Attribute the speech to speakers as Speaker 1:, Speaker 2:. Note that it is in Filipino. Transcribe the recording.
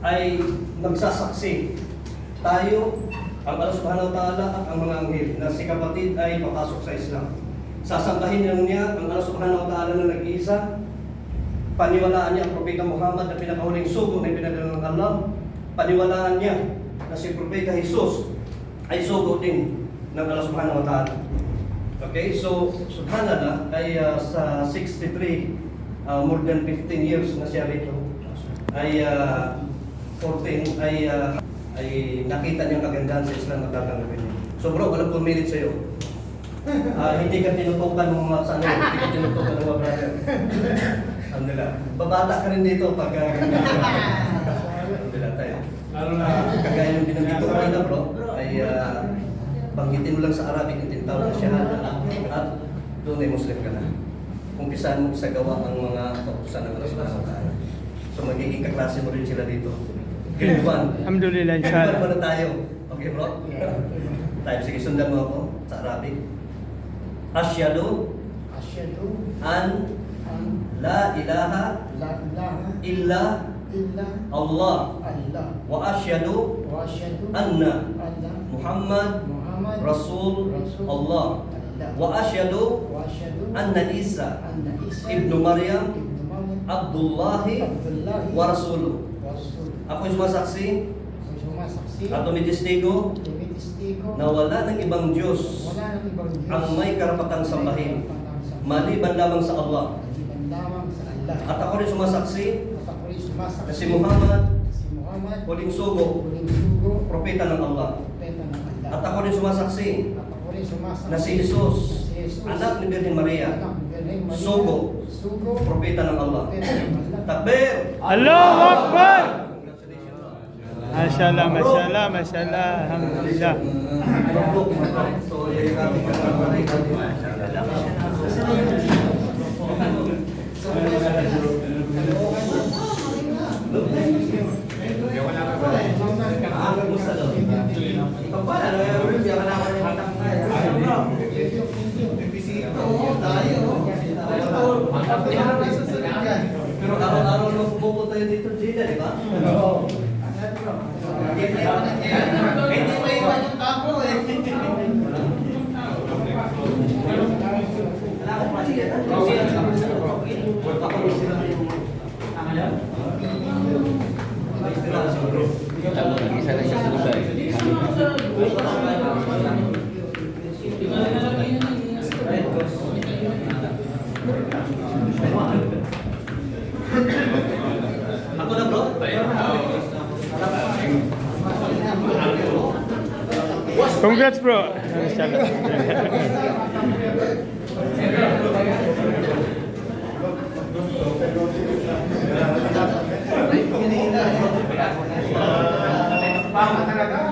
Speaker 1: ay magsasaksi. Tayo, ang Allah subhanahu wa ta'ala at ang mga anghel na si kapatid ay papasok sa Islam. Sasambahin niya ang Allah subhanahu wa ta'ala na nag-iisa. Paniwalaan niya ang Propeta Muhammad na pinakahuling sugo na pinadala ng Allah. Paniwalaan niya na si Propeta Jesus ay sugo din ng Allah subhanahu wa ta'ala. Okay, so subhanallah ay sa 63, more than 15 years na siya rito, ay 14 ay nakita niyang kagandahan sa Islam at tatanggapin niya. So bro, walang 4 minutes sa'yo. Hindi ka tinutukan ng mga sana, hindi ka tinutukan ng mga brother. Alhamdulillah. Babata ka rin dito pag alhamdulillah tayo. Kagaya yung binanggit ko kanina bro, ay banggitin mo lang sa Arabic yung tinatawag na shahada at doon ay Muslim ka na. Umpisahan mo sa gawa ang mga kautusan ng Allah subhanahu wa ta'ala. So magiging kaklase mo rin sila dito. Grade 1.
Speaker 2: Alhamdulillah, inshallah.
Speaker 1: Grade 1 na tayo. Okay bro? Tayo, sige, sundan mo ako sa Arabic. Asyhadu an la ilaha illa Allah wa asyhadu anna Muhammad Rasul Allah wa asyhadu anna Isa ibnu Maryam Abdullahi wa Rasuluh. Ako ay sumasaksi at tumitistigo na wala ng ibang Diyos ang may karapatang sambahin maliban lamang sa Allah. At ako rin sumasaksi na si Muhammad huling sugo, propeta ng Allah. At ako rin sumasaksi na si Jesus, anak ni Birhen Maria, sugo, propeta ng Allah. Takbir!
Speaker 2: Allahu Akbar! Masyaallah, masyaallah, masyaallah. Alhamdulillah.
Speaker 1: Pero araw-araw na pupunta tayo dito, Gina, di ba? Oo. Hindi mo iwan yung kapo eh.
Speaker 3: Isa na siya sa lugar.
Speaker 1: Ako na bro?
Speaker 2: Congrats bro. Inshallah.
Speaker 4: Talaga?